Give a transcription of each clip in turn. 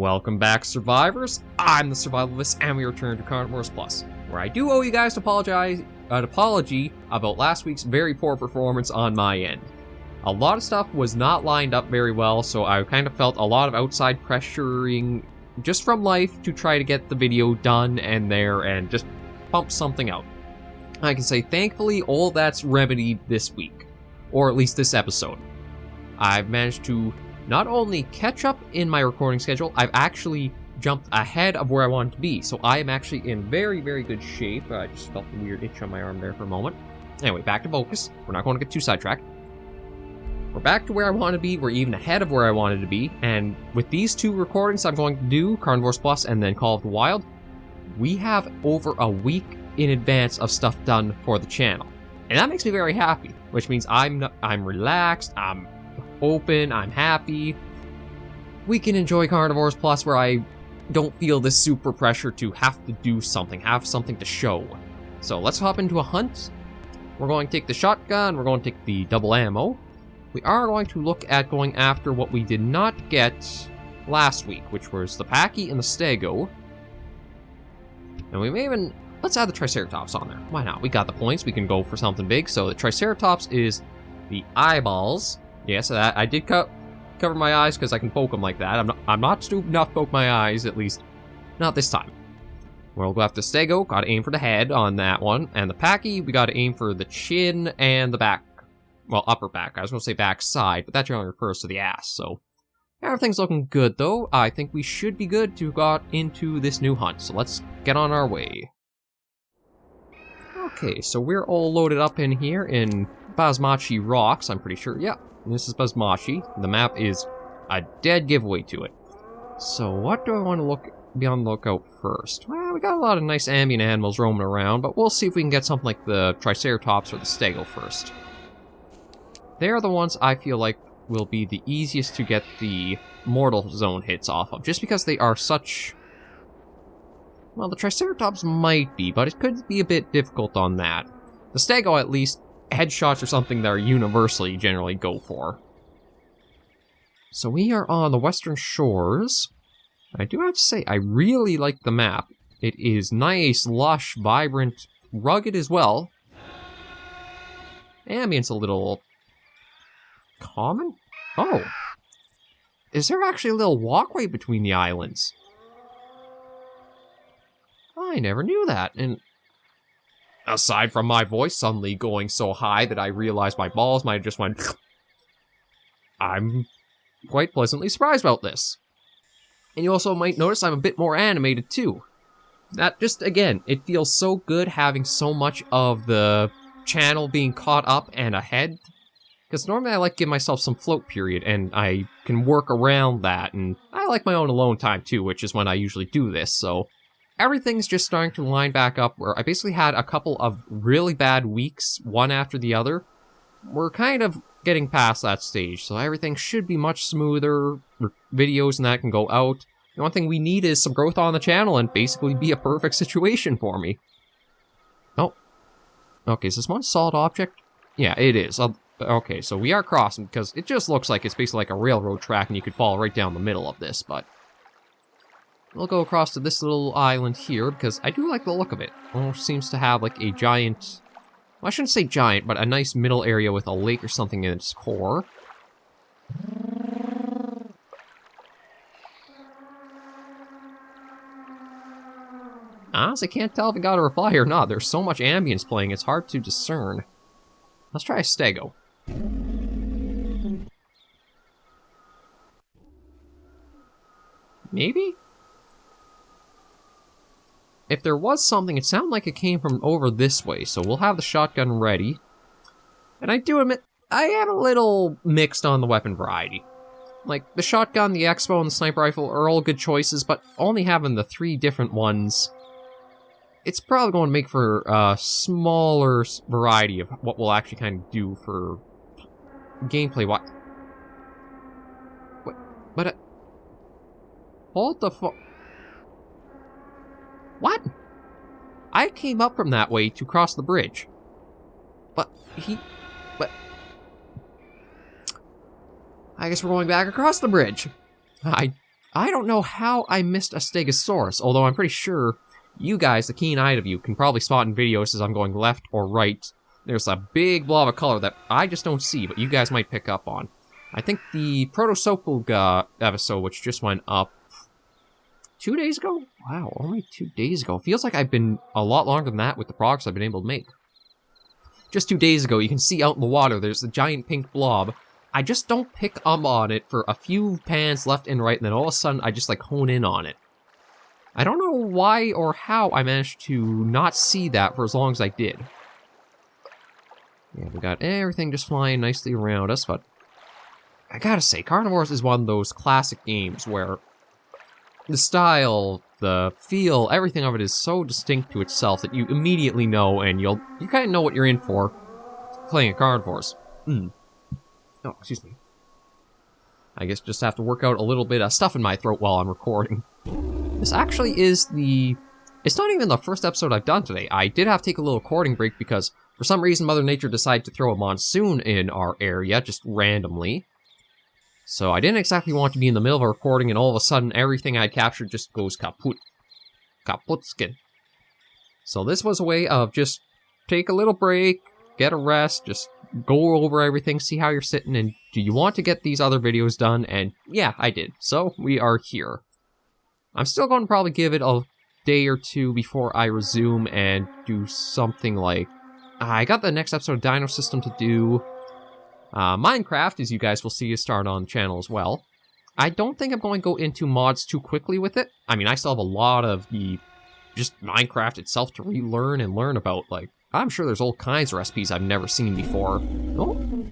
Welcome back, survivors. I'm the SurvivalVis, and we return to Carnivores Plus, where I do owe you guys an apology about last week's very poor performance on my end. A lot of stuff was not lined up very well, so I kind of felt a lot of outside pressuring just from life to try to get the video done and there and just pump something out. I can say, thankfully, all that's remedied this week, or at least this episode. I've managed to not only catch up in my recording schedule, I've actually jumped ahead of where I wanted to be. So I am actually in very, very good shape. I just felt a weird itch on my arm there for a moment. Anyway, back to focus. We're not going to get too sidetracked. We're back to where I want to be. We're even ahead of where I wanted to be. And with these two recordings I'm going to do, Carnivores Plus and then Call of the Wild, we have over a week in advance of stuff done for the channel. And that makes me very happy, which means I'm relaxed, I'm open, I'm happy. We can enjoy Carnivores Plus where I don't feel this super pressure to have to do something, have something to show. So let's hop into a hunt. We're going to take the shotgun, we're going to take the double ammo. We are going to look at going after what we did not get last week, which was the Packy and the Stego. And we may even, let's add the Triceratops on there. Why not? We got the points, we can go for something big. So the Triceratops is the eyeballs. Yes, I did cover my eyes because I can poke them like that. I'm not stupid enough to poke my eyes, at least not this time. We'll go after Stego, gotta aim for the head on that one. And the Packy, we gotta aim for the chin and the back. Well, upper back. I was gonna say back side, but that generally refers to the ass, so. Everything's looking good though. I think we should be good to go into this new hunt, so let's get on our way. Okay, so we're all loaded up in here in Basmachee Rocks, I'm pretty sure. Yeah. This is Basmachee. The map is a dead giveaway to it. So what do I want to be on the lookout first? Well, we got a lot of nice ambient animals roaming around, but we'll see if we can get something like the Triceratops or the Stego first. They're the ones I feel like will be the easiest to get the mortal zone hits off of, just because they are such... Well, the Triceratops might be, but it could be a bit difficult on that. The Stego, at least, headshots are something that are universally generally go for. So we are on the western shores. I do have to say, I really like the map. It is nice, lush, vibrant, rugged as well. Ambient's a little... common? Oh. Is there actually a little walkway between the islands? I never knew that, and... aside from my voice suddenly going so high that I realized my balls might have just went... I'm quite pleasantly surprised about this. And you also might notice I'm a bit more animated too. That just, again, it feels so good having so much of the channel being caught up and ahead. Because normally I like to give myself some float period, and I can work around that, and I like my own alone time too, which is when I usually do this, so... Everything's just starting to line back up where I basically had a couple of really bad weeks, one after the other. We're kind of getting past that stage, so everything should be much smoother. Videos and that can go out. The one thing we need is some growth on the channel and basically be a perfect situation for me. Oh. Okay, is this one a solid object? Yeah, it is. Okay, so we are crossing because it just looks like it's basically like a railroad track and you could fall right down the middle of this, but... We'll go across to this little island here, because I do like the look of it. Almost seems to have, like, a giant... Well, I shouldn't say giant, but a nice middle area with a lake or something in its core. Honestly, I can't tell if it got a reply or not. There's so much ambience playing, it's hard to discern. Let's try a Stego. Maybe? If there was something, it sounded like it came from over this way, so we'll have the shotgun ready. And I do admit, I am a little mixed on the weapon variety. Like, the shotgun, the Expo, and the sniper rifle are all good choices, but only having the 3 different ones, it's probably going to make for a smaller variety of what we'll actually kind of do for gameplay. What? But, hold the fuck... What? I came up from that way to cross the bridge. But I guess we're going back across the bridge. I I don't know how I missed a Stegosaurus, although I'm pretty sure you guys, the keen-eyed of you, can probably spot in videos as I'm going left or right. There's a big blob of color that I just don't see, but you guys might pick up on. I think the Protosopulga episode, which just went up 2 days ago? Wow, only 2 days ago. Feels like I've been a lot longer than that with the progress I've been able to make. Just 2 days ago, you can see out in the water, there's the giant pink blob. I just don't pick up on it for a few pans left and right, and then all of a sudden, I just, like, hone in on it. I don't know why or how I managed to not see that for as long as I did. Yeah, we got everything just flying nicely around us, but I gotta say, Carnivores is one of those classic games where the style, the feel, everything of it is so distinct to itself that you immediately know, and you kind of know what you're in for playing at Carnivores. Oh, excuse me. I guess just have to work out a little bit of stuff in my throat while I'm recording. This actually is it's not even the first episode I've done today. I did have to take a little recording break because for some reason Mother Nature decided to throw a monsoon in our area, just randomly. So I didn't exactly want to be in the middle of a recording and all of a sudden everything I'd captured just goes kaput. Kaputskin. So this was a way of just take a little break, get a rest, just go over everything, see how you're sitting, and do you want to get these other videos done? And yeah, I did. So we are here. I'm still going to probably give it a day or two before I resume and do something like... I got the next episode of Dino System to do. Minecraft, as you guys will see, is started on the channel as well. I don't think I'm going to go into mods too quickly with it. I mean, I still have a lot of the just Minecraft itself to relearn and learn about. Like, I'm sure there's all kinds of recipes I've never seen before. Oh.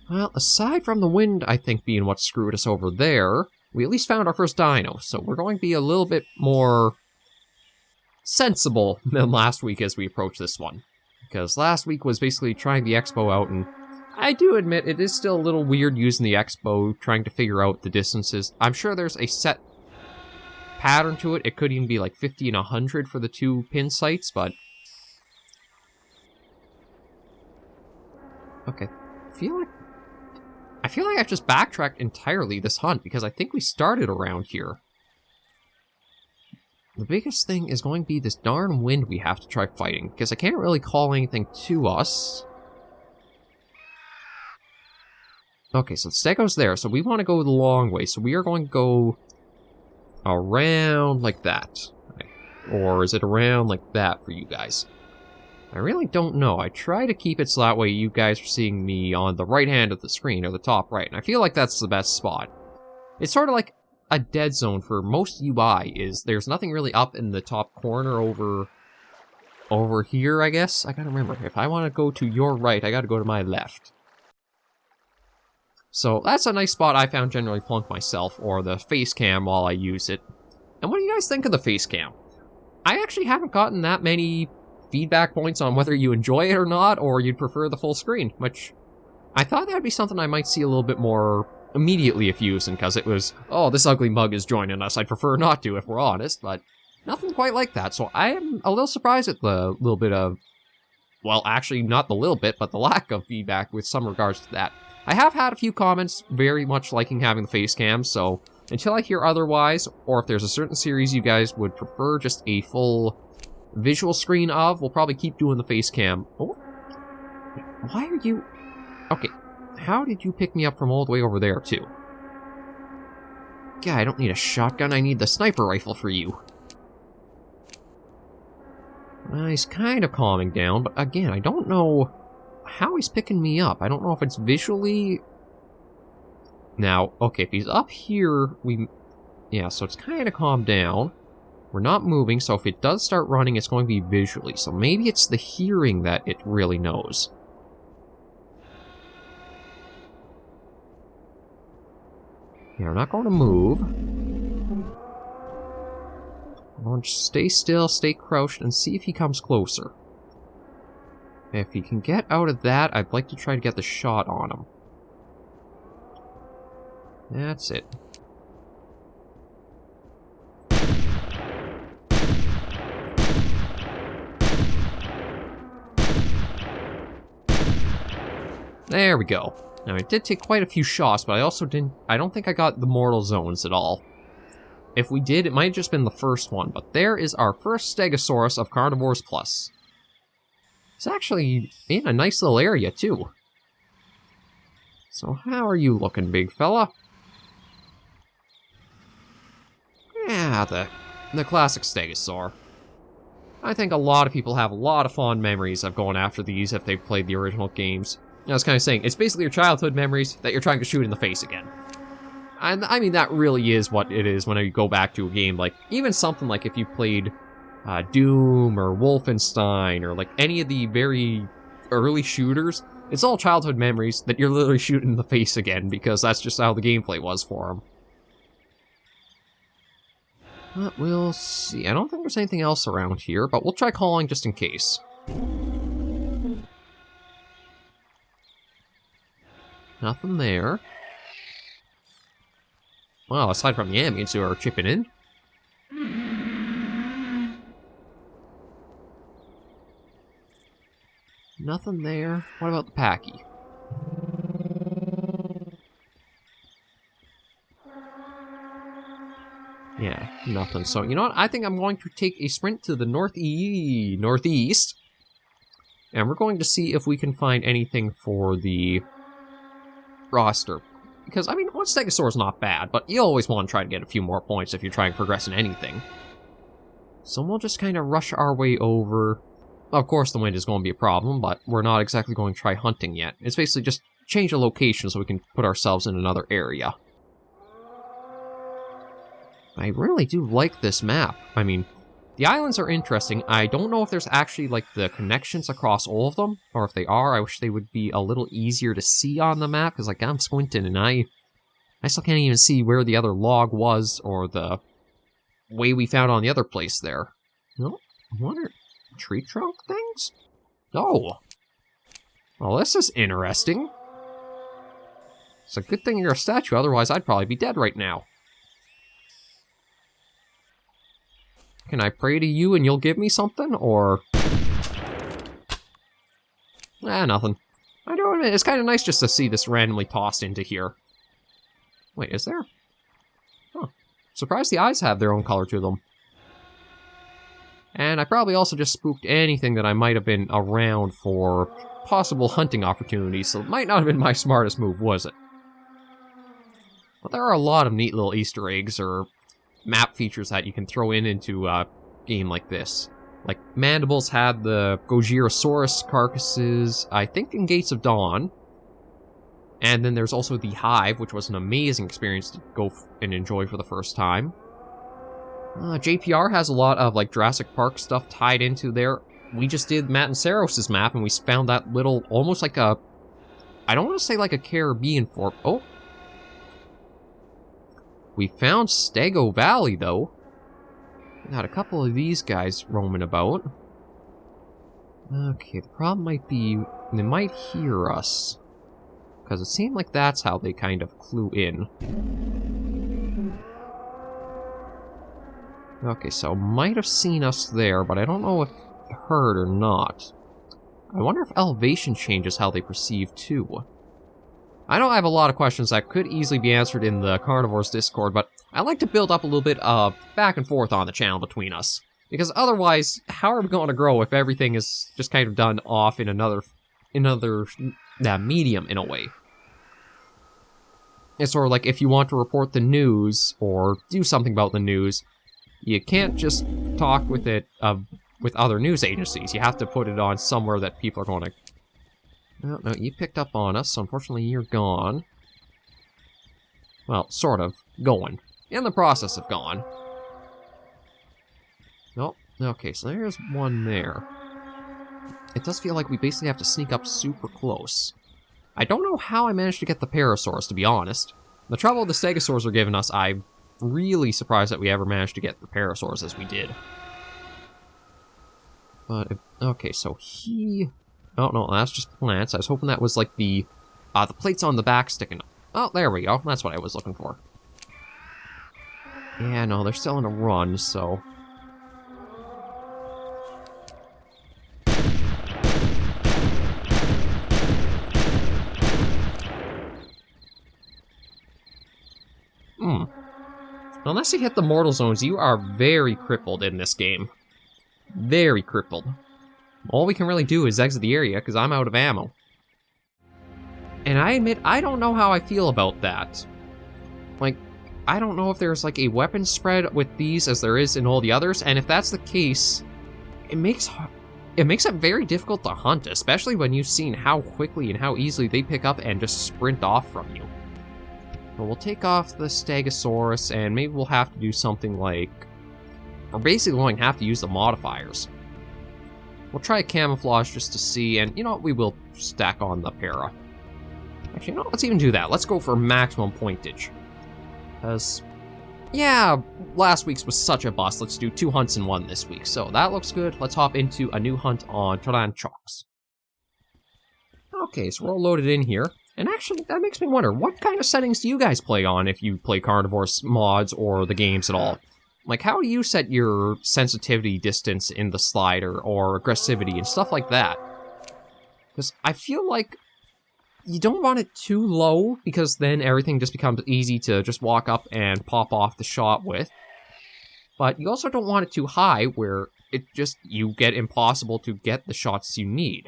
Well, aside from the wind, I think, being what screwed us over there, we at least found our first dino, so we're going to be a little bit more sensible than last week as we approach this one. Because last week was basically trying the expo out, and I do admit it is still a little weird using the expo, trying to figure out the distances. I'm sure there's a set pattern to it. It could even be like 50 and 100 for the 2 pin sites, but... Okay, I feel like I've just backtracked entirely this hunt, because I think we started around here. The biggest thing is going to be this darn wind we have to try fighting, because I can't really call anything to us. Okay, so the stego's there, so we want to go the long way, so we are going to go around like that. Or is it around like that for you guys? I really don't know. I try to keep it so that way you guys are seeing me on the right hand of the screen, or the top right, and I feel like that's the best spot. It's sort of like a dead zone for most UI, is there's nothing really up in the top corner over here, I guess? I gotta remember, if I want to go to your right, I gotta go to my left. So that's a nice spot I found generally plunk myself, or the face cam while I use it. And what do you guys think of the face cam? I actually haven't gotten that many feedback points on whether you enjoy it or not, or you'd prefer the full screen, which I thought that'd be something I might see a little bit more immediately if using, because it was, oh, this ugly mug is joining us. I'd prefer not to, if we're honest, but nothing quite like that. So I am a little surprised at the little bit of, well, actually not the little bit, but the lack of feedback with some regards to that. I have had a few comments very much liking having the face cam, so until I hear otherwise, or if there's a certain series you guys would prefer just a full visual screen of, we'll probably keep doing the face cam. Oh, why are you... Okay, how did you pick me up from all the way over there, too? God, I don't need a shotgun, I need the sniper rifle for you. He's kind of calming down, but again, I don't know how he's picking me up. I don't know if it's visually... Now, okay, if he's up here, yeah, so it's kind of calmed down. We're not moving, so if it does start running, it's going to be visually. So maybe it's the hearing that it really knows. Yeah, we're not going to move. We're going to stay still, stay crouched, and see if he comes closer. If he can get out of that, I'd like to try to get the shot on him. That's it. There we go. Now, I did take quite a few shots, but I don't think I got the mortal zones at all. If we did, it might have just been the first one, but there is our first Stegosaurus of Carnivores Plus. It's actually in a nice little area, too. So how are you looking, big fella? Yeah, the classic Stegosaur. I think a lot of people have a lot of fond memories of going after these if they've played the original games. I was kind of saying, it's basically your childhood memories that you're trying to shoot in the face again. And I mean, that really is what it is when you go back to a game. Like, even something like if you played Doom or Wolfenstein or like any of the very early shooters, it's all childhood memories that you're literally shooting in the face again because that's just how the gameplay was for them. But we'll see. I don't think there's anything else around here, but we'll try calling just in case. Nothing there. Well, aside from the ambients who are chipping in. Nothing there. What about the Packy? Yeah, nothing. So, you know what? I think I'm going to take a sprint to the northeast. And we're going to see if we can find anything for the roster. Because, I mean, one Stegosaur is not bad, but you always want to try to get a few more points if you're trying to progress in anything. So we'll just kind of rush our way over. Of course, the wind is going to be a problem, but we're not exactly going to try hunting yet. It's basically just change the location so we can put ourselves in another area. I really do like this map. I mean, the islands are interesting. I don't know if there's actually, like, the connections across all of them, or if they are. I wish they would be a little easier to see on the map, because, like, I'm squinting, and I still can't even see where the other log was, or the way we found on the other place there. No? What are tree trunk things? Oh. Well, this is interesting. It's a good thing you're a statue, otherwise I'd probably be dead right now. Can I pray to you and you'll give me something, or... nothing. I do admit, it's kind of nice just to see this randomly tossed into here. Wait, is there? Huh. Surprised the eyes have their own color to them. And I probably also just spooked anything that I might have been around for possible hunting opportunities, so it might not have been my smartest move, was it? But there are a lot of neat little Easter eggs, or map features that you can throw into a game like this. Like, Mandibles had the Gojirosaurus carcasses, I think in Gates of Dawn. And then there's also the Hive, which was an amazing experience to go and enjoy for the first time. JPR has a lot of, like, Jurassic Park stuff tied into there. We just did Matt and Saros' map, and we found that little, almost like a... I don't want to say like a Caribbean fort. Oh! We found Stego Valley, though. We got a couple of these guys roaming about. Okay, the problem might be they might hear us. Because it seemed like that's how they kind of clue in. Okay, so might have seen us there, but I don't know if heard or not. I wonder if elevation changes how they perceive, too. I know I have a lot of questions that could easily be answered in the Carnivores Discord, but I like to build up a little bit of back and forth on the channel between us. Because otherwise, how are we going to grow if everything is just kind of done off in another medium, in a way? It's sort of like if you want to report the news, or do something about the news, you can't just talk with it with other news agencies. You have to put it on somewhere that people are going to... No, you picked up on us, so unfortunately you're gone. Well, sort of. Going. In the process of gone. Nope. Okay, so there's one there. It does feel like we basically have to sneak up super close. I don't know how I managed to get the Parasaurs, to be honest. The trouble the Stegosaurs are giving us, I'm really surprised that we ever managed to get the Parasaurs as we did. But, okay, so he... Oh, no, that's just plants. I was hoping that was like the plates on the back sticking up. Oh, there we go. That's what I was looking for. Yeah, no, they're still in a run, so... Unless you hit the mortal zones, you are very crippled in this game. Very crippled. All we can really do is exit the area, because I'm out of ammo. And I admit, I don't know how I feel about that. Like, I don't know if there's like a weapon spread with these as there is in all the others, and if that's the case, it makes it very difficult to hunt, especially when you've seen how quickly and how easily they pick up and just sprint off from you. But we'll take off the Stegosaurus, and maybe we'll have to do something like... We're basically going to have to use the modifiers. We'll try camouflage just to see, and you know what, we will stack on the para. Actually, no, let's even do that. Let's go for maximum pointage. Because, yeah, last week's was such a bust. Let's do 2 hunts in 1 this week. So that looks good. Let's hop into a new hunt on Tyrannosaurus. Okay, so we're all loaded in here. And actually, that makes me wonder, what kind of settings do you guys play on if you play Carnivores mods or the games at all? Like, how do you set your sensitivity distance in the slider or aggressivity and stuff like that? Because I feel like you don't want it too low, because then everything just becomes easy to just walk up and pop off the shot with. But you also don't want it too high, where it just, you get impossible to get the shots you need.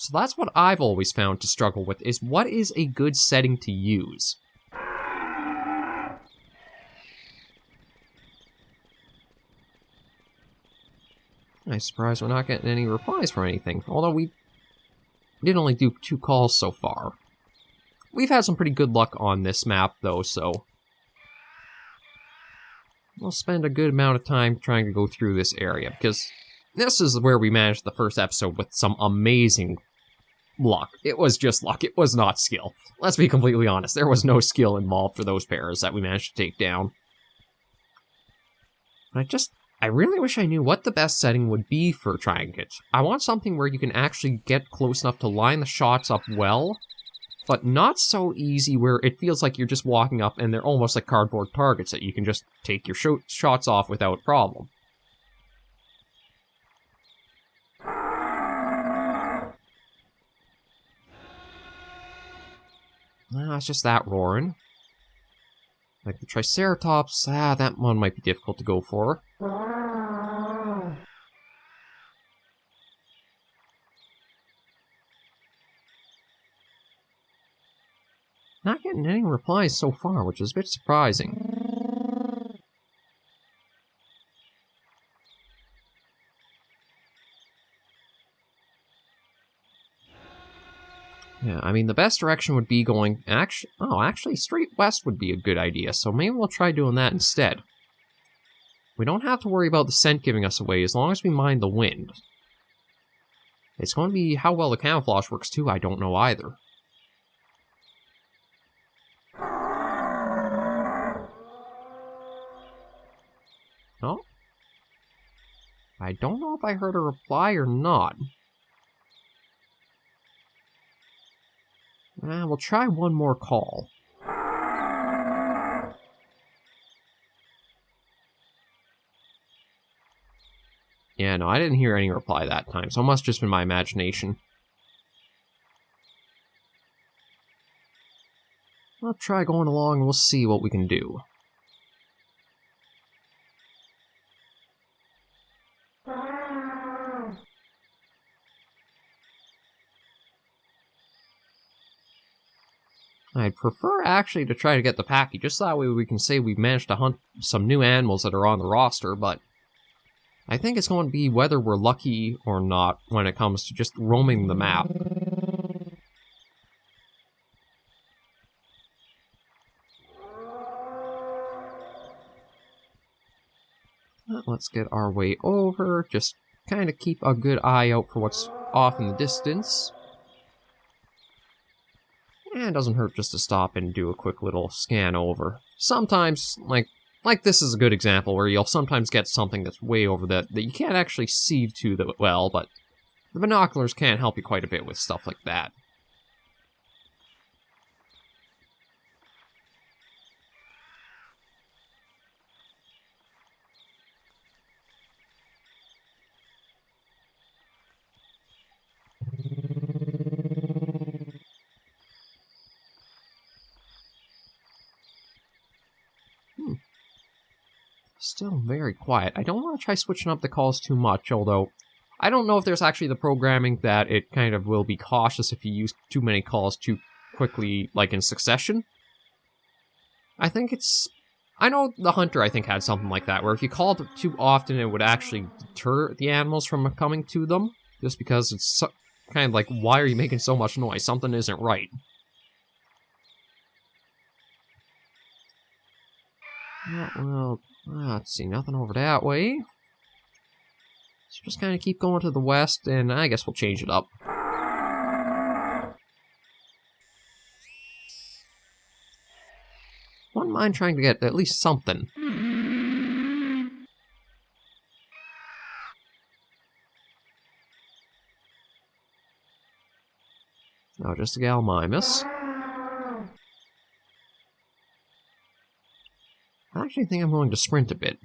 So that's what I've always found to struggle with, is what is a good setting to use? I'm surprised we're not getting any replies from anything, although we did only do 2 calls so far. We've had some pretty good luck on this map, though, so we'll spend a good amount of time trying to go through this area, because this is where we managed the first episode with some amazing luck. It was just luck. It was not skill. Let's be completely honest. There was no skill involved for those pairs that we managed to take down. I really wish I knew what the best setting would be for Triangles. I want something where you can actually get close enough to line the shots up well, but not so easy where it feels like you're just walking up and they're almost like cardboard targets that you can just take your shots off without problem. It's just that roaring. Like the Triceratops, that one might be difficult to go for. Not getting any replies so far, which is a bit surprising. Yeah, I mean, the best direction would be going... actually, straight west would be a good idea, so maybe we'll try doing that instead. We don't have to worry about the scent giving us away, as long as we mind the wind. It's going to be how well the camouflage works, too, I don't know either. Oh? I don't know if I heard a reply or not. We'll try one more call. Yeah, no, I didn't hear any reply that time, so it must have just been my imagination. I'll try going along and we'll see what we can do. I'd prefer actually to try to get the packy, just so that way we can say we've managed to hunt some new animals that are on the roster, but I think it's going to be whether we're lucky or not when it comes to just roaming the map. Let's get our way over, just kind of keep a good eye out for what's off in the distance. And it doesn't hurt just to stop and do a quick little scan over. Sometimes, like this is a good example where you'll sometimes get something that's way over that you can't actually see too well, but the binoculars can help you quite a bit with stuff like that. still very quiet. I don't want to try switching up the calls too much, although I don't know if there's actually the programming that it kind of will be cautious if you use too many calls too quickly, like in succession. I think it's... I know the Hunter, I think, had something like that, where if you called too often, it would actually deter the animals from coming to them, just because it's so, kind of like, why are you making so much noise? Something isn't right. Well, let's see, nothing over that way. So just kind of keep going to the west, and I guess we'll change it up. Wouldn't mind trying to get at least something. No, just a Gallimimus. I actually think I'm going to sprint a bit.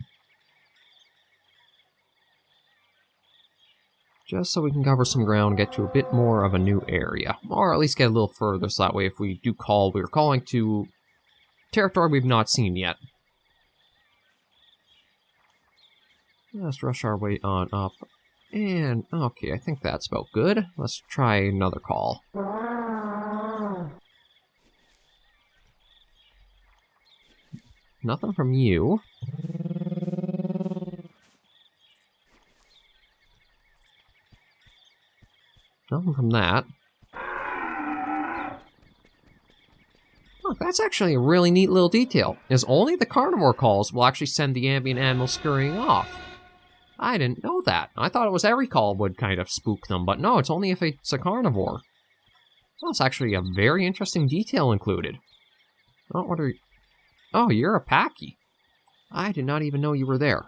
Just so we can cover some ground, get to a bit more of a new area. Or at least get a little further, so that way if we do call, we're calling to territory we've not seen yet. Let's rush our way on up. And, okay, I think that's about good. Let's try another call. Nothing from you. Nothing from that. Look, that's actually a really neat little detail, is only the carnivore calls will actually send the ambient animals scurrying off. I didn't know that. I thought it was every call would kind of spook them, but no, it's only if it's a carnivore. That's actually a very interesting detail included. Oh, what are you? Oh, you're a Packy. I did not even know you were there.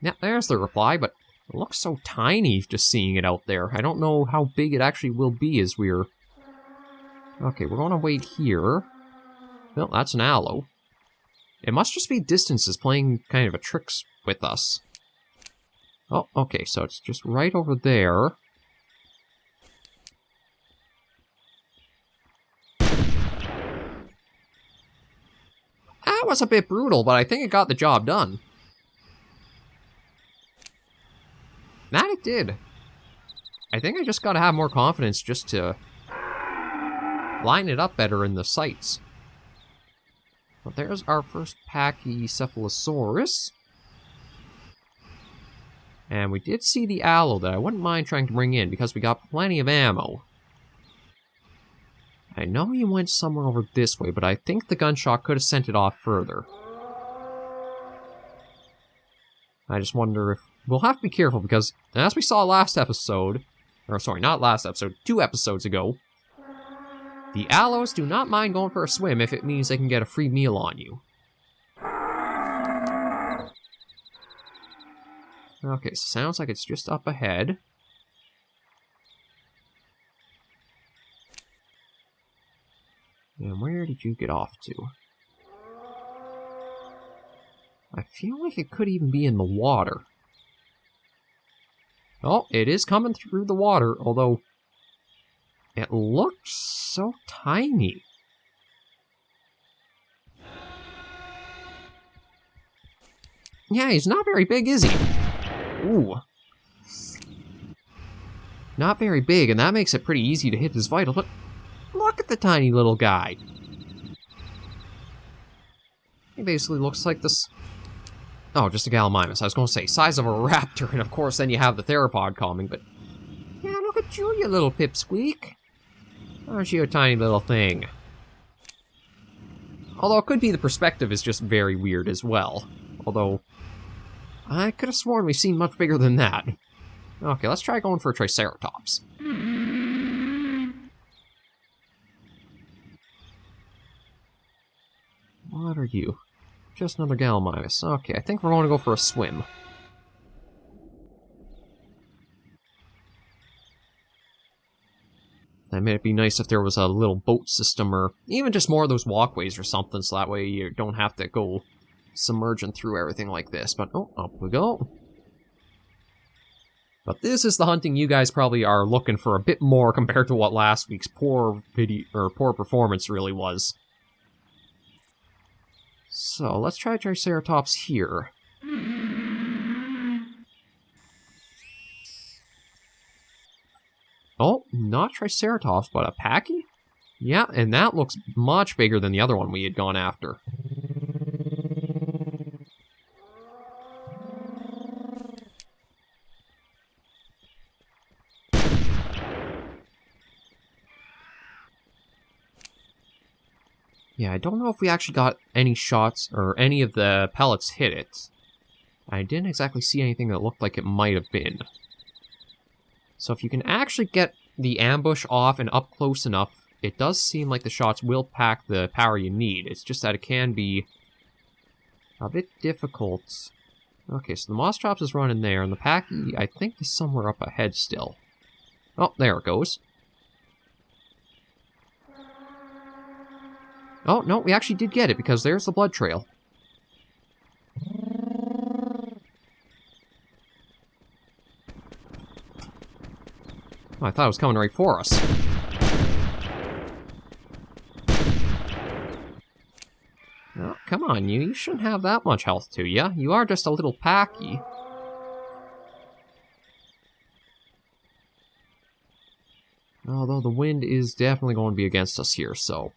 Yeah, there's the reply, but it looks so tiny just seeing it out there. I don't know how big it actually will be as we're... Okay, we're going to wait here. Well, that's an aloe. It must just be distances playing kind of a tricks with us. Oh, okay, so it's just right over there. That was a bit brutal, but I think it got the job done. That it did. I think I just gotta have more confidence just to line it up better in the sights. But there's our first Pachycephalosaurus. And we did see the aloe that I wouldn't mind trying to bring in because we got plenty of ammo. I know he went somewhere over this way, but I think the gunshot could have sent it off further. I just wonder if... We'll have to be careful because, as we saw last episode, or sorry, not last episode, 2 episodes ago, the aloes do not mind going for a swim if it means they can get a free meal on you. Okay, so sounds like it's just up ahead. And where did you get off to? I feel like it could even be in the water. Oh, it is coming through the water, although it looks so tiny. Yeah, he's not very big, is he? Ooh. Not very big, and that makes it pretty easy to hit his vital, but look at the tiny little guy. He basically looks like this... Oh, just a Gallimimus. I was going to say, size of a raptor, and of course then you have the theropod coming, but... Yeah, look at you, you little pipsqueak. Aren't you a tiny little thing? Although it could be the perspective is just very weird as well. Although, I could have sworn we've seen much bigger than that. Okay, let's try going for a Triceratops. What are you? Just another Gallimimus. Okay, I think we're going to go for a swim. I mean, it'd be nice if there was a little boat system or even just more of those walkways or something, so that way you don't have to go submerging through everything like this. But, oh, up we go. But this is the hunting you guys probably are looking for a bit more compared to what last week's poor performance really was. So, let's try Triceratops here. Oh, not Triceratops, but a Pachy? Yeah, and that looks much bigger than the other one we had gone after. Yeah, I don't know if we actually got any shots, or any of the pellets hit it. I didn't exactly see anything that looked like it might have been. So if you can actually get the ambush off and up close enough, it does seem like the shots will pack the power you need. It's just that it can be a bit difficult. Okay, so the Mostrops is running there, and the Pachy, I think, is somewhere up ahead still. Oh, there it goes. Oh, no, we actually did get it, because there's the blood trail. Oh, I thought it was coming right for us. Oh, come on, you shouldn't have that much health to you. You are just a little Pachy. Although the wind is definitely going to be against us here, so...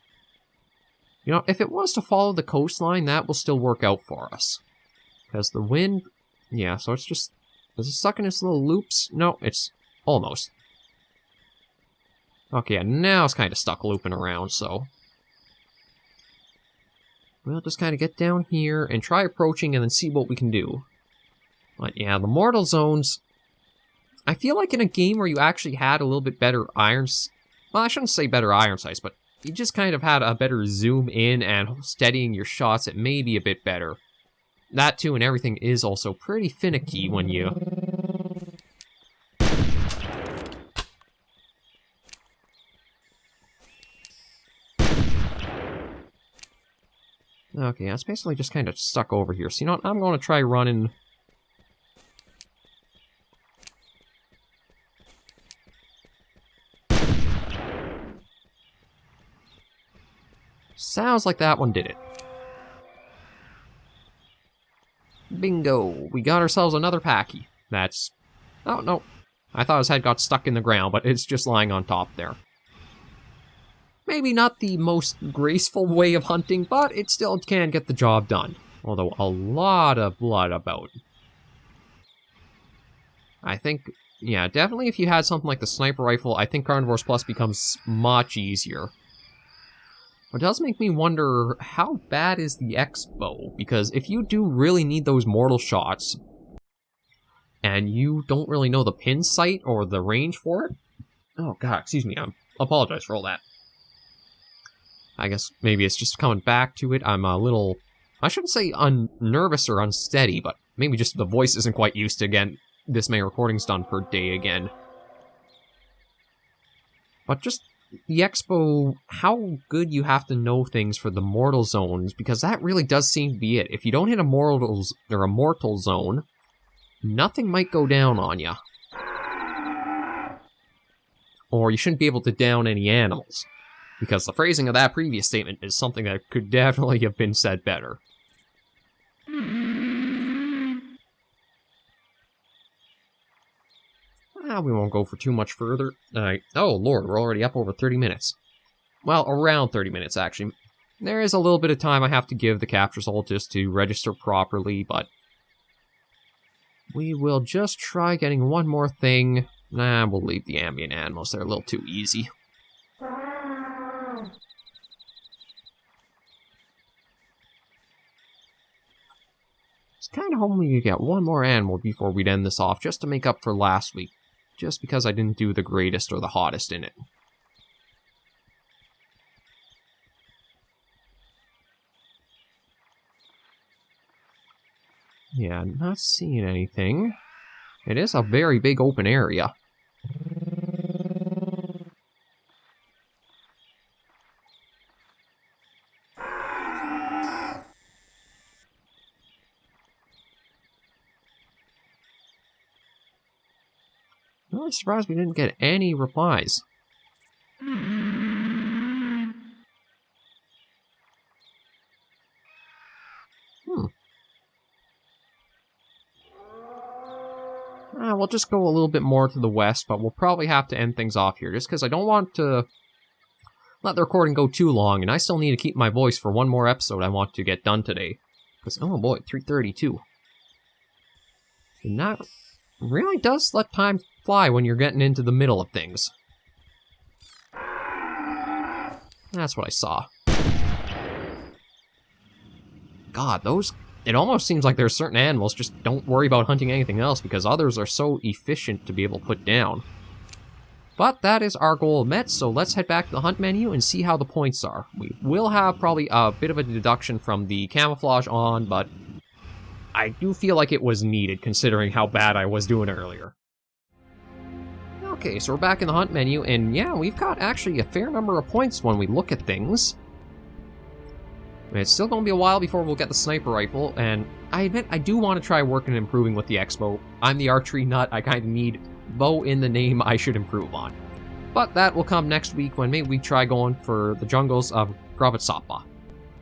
You know, if it was to follow the coastline, that will still work out for us. Because the wind... Yeah, so it's just... Is it stuck in its little loops? No, it's almost. Okay, yeah, now it's kind of stuck looping around, so... We'll just kind of get down here and try approaching and then see what we can do. But yeah, the mortal zones... I feel like in a game where you actually had a little bit better irons... Well, I shouldn't say better iron sights, but... You just kind of had a better zoom in and steadying your shots, it may be a bit better. That too, and everything is also pretty finicky when you... Okay, that's basically just kind of stuck over here. So you know what, I'm going to try running... Sounds like that one did it. Bingo! We got ourselves another Pachy. That's... Oh, no. I thought his head got stuck in the ground, but it's just lying on top there. Maybe not the most graceful way of hunting, but it still can get the job done. Although a lot of blood about. I think... Yeah, definitely if you had something like the sniper rifle, I think Carnivores Plus becomes much easier. It does make me wonder, how bad is the X-bow? Because if you do really need those mortal shots, and you don't really know the pin sight or the range for it... Oh god, excuse me, I apologize for all that. I guess maybe it's just coming back to it. I'm a little... I shouldn't say nervous or unsteady, but maybe just the voice isn't quite used to, again, this many recordings done per day again. But just... The Expo, how good you have to know things for the mortal zones, because that really does seem to be it. If you don't hit a mortal zone, nothing might go down on you. Or you shouldn't be able to down any animals. Because the phrasing of that previous statement is something that could definitely have been said better. We won't go for too much further. Oh lord, we're already up over 30 minutes. Well, around 30 minutes, actually. There is a little bit of time I have to give the capture soul just to register properly, but... We will just try getting one more thing. Nah, we'll leave the ambient animals. They're a little too easy. It's kind of hoping we could get one more animal before we'd end this off, just to make up for last week. Just because I didn't do the greatest or the hottest in it. Yeah, not seeing anything. It is a very big open area. I'm really surprised we didn't get any replies. We'll just go a little bit more to the west, but we'll probably have to end things off here, just because I don't want to let the recording go too long, and I still need to keep my voice for one more episode I want to get done today. Because, oh boy, 3:32. And that really does let time fly when you're getting into the middle of things. That's what I saw. God, those... It almost seems like there's certain animals just don't worry about hunting anything else because others are so efficient to be able to put down. But that is our goal met, so let's head back to the hunt menu and see how the points are. We will have probably a bit of a deduction from the camouflage on, but I do feel like it was needed considering how bad I was doing earlier. Okay, so we're back in the hunt menu, and yeah, we've got actually a fair number of points when we look at things. It's still going to be a while before we'll get the sniper rifle, and I admit I do want to try working and improving with the X-bow. I'm the archery nut, I kind of need bow in the name I should improve on. But that will come next week when maybe we try going for the jungles of Gravitsapa.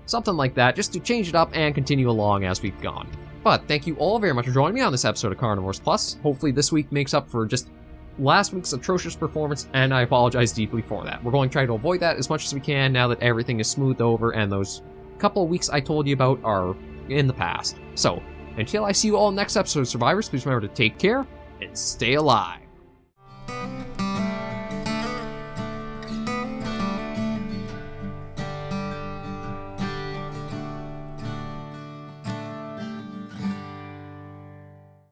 Something like that, just to change it up and continue along as we've gone. But thank you all very much for joining me on this episode of Carnivores Plus. Hopefully this week makes up for just last week's atrocious performance, and I apologize deeply for that. We're going to try to avoid that as much as we can now that everything is smoothed over and those couple of weeks I told you about are in the past. So, until I see you all next episode of Survivors, please remember to take care and stay alive.